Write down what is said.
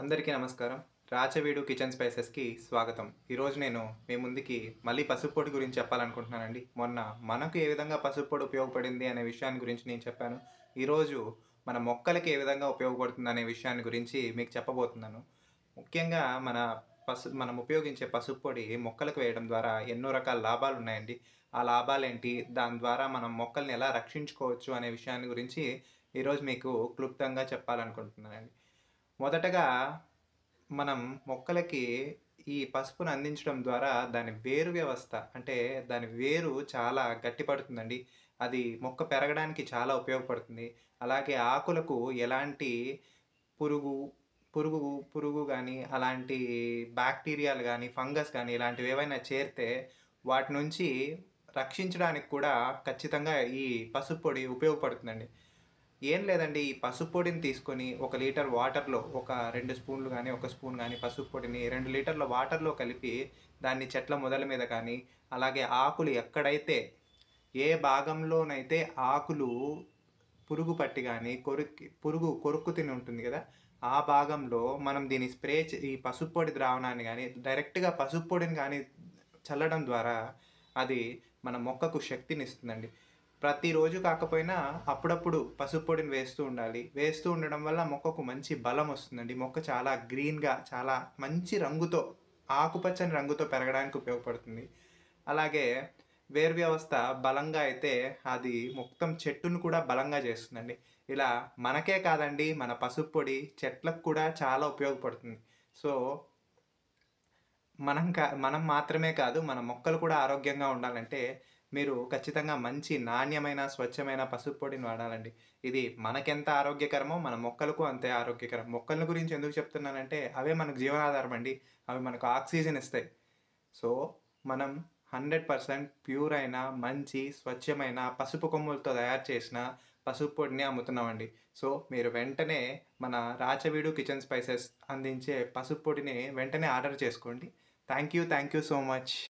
అందరికీ నమస్కారం. రాచవీడు కిచెన్ స్పైసెస్‌కి స్వాగతం. ఈరోజు నేను మీ ముందుకి మళ్ళీ పసుపు పొడి గురించి చెప్పాలనుకుంటున్నానండి. మొన్న మనకు ఏ విధంగా పసుపు పొడి ఉపయోగపడింది అనే విషయాన్ని గురించి నేను చెప్పాను. ఈరోజు మన మొక్కలకి ఏ విధంగా ఉపయోగపడుతుందనే విషయాన్ని గురించి మీకు చెప్పబోతున్నాను. ముఖ్యంగా మనం ఉపయోగించే పసుపు పొడి మొక్కలకు వేయడం ద్వారా ఎన్నో రకాల లాభాలున్నాయండి. ఆ లాభాలేంటి? దాని ద్వారా మనం మొక్కల్ని ఎలా రక్షించుకోవచ్చు అనే విషయాన్ని గురించి ఈరోజు మీకు క్లుప్తంగా చెప్పాలనుకుంటున్నానండి. మొదటగా మనం మొక్కలకి ఈ పసుపును అందించడం ద్వారా దాని వేరు వ్యవస్థ అంటే దాని వేరు చాలా గట్టిపడుతుందండి. అది మొక్క పెరగడానికి చాలా ఉపయోగపడుతుంది. అలాగే ఆకులకు ఎలాంటి పురుగు పురుగు పురుగు గాని, అలాంటి బ్యాక్టీరియాలు గాని, ఫంగస్ గాని ఇలాంటివేవైనా చేరితే వాటి నుంచి రక్షించడానికి కూడా ఖచ్చితంగా ఈ పసుపు పొడి ఉపయోగపడుతుందండి. ఏం లేదండి. ఈ పసుపు పొడిని తీసుకొని ఒక లీటర్ వాటర్‌లో ఒక 2 స్పూన్లు గాని, ఒక స్పూన్ గాని పసుపు పొడిని 2 లీటర్ల వాటర్‌లో కలిపి దాన్ని చెట్ల మొదల మీద కానీ, అలాగే ఆకులు ఎక్కడైతే ఏ భాగంలోనైతే ఆకులు పురుగు పట్టి గాని, పురుగు కొరుక్కు తిని ఉంటుంది గదా! ఆ భాగంలో మనం దీన్ని ఈ పసుపు పొడి ద్రావణాన్ని గాని, డైరెక్ట్‌గా పసుపు పొడిని గాని చల్లడం ద్వారా అది మన మొక్కకు శక్తినిస్తుందండి. ప్రతిరోజు కాకపోయినా అప్పుడప్పుడు పసుపు పొడిని వేస్తూ ఉండాలి. వేస్తూ ఉండడం వల్ల మొక్కకు మంచి బలమొస్తుందండి. మొక్క చాలా గ్రీన్‌గా చాలా మంచి రంగుతో, ఆకుపచ్చని రంగుతో పెరగడానికి ఉపయోగపడుతుంది. అలాగే వేరు వ్యవస్థ బలంగా అయితే అది మొత్తం చెట్టును కూడా బలంగా చేస్తుందండి. ఇలా మనకే కాదండి మన పసుపు పొడి చెట్లకు కూడా చాలా ఉపయోగపడుతుంది. సో మనం మాత్రమే కాదు, మన మొక్కలు కూడా ఆరోగ్యంగా ఉండాలంటే, మీరు ఖచ్చితంగా మంచి నాణ్యమైన, స్వచ్ఛమైన పసుపు పొడిని వాడాలండి. ఇది మనకెంత ఆరోగ్యకరమో, మన మొక్కలకు అంతే ఆరోగ్యకరం. మొక్కల గురించి ఎందుకు చెప్తున్నానంటే, అవే మనకు జీవనాధారం అండి. అవి మనకు ఆక్సిజన్ ఇస్తాయి. సో, మనం 100% ప్యూర్ అయిన, మంచి, స్వచ్ఛమైన పసుపు కొమ్ములతో తయారు చేసిన పసుపు పొడిని అమ్ముతున్నామండి. సో, మీరు వెంటనే మన రాచవీడు కిచెన్ స్పైసెస్ అందించే పసుపు పొడిని వెంటనే ఆర్డర్ చేసుకోండి. Thank you so much.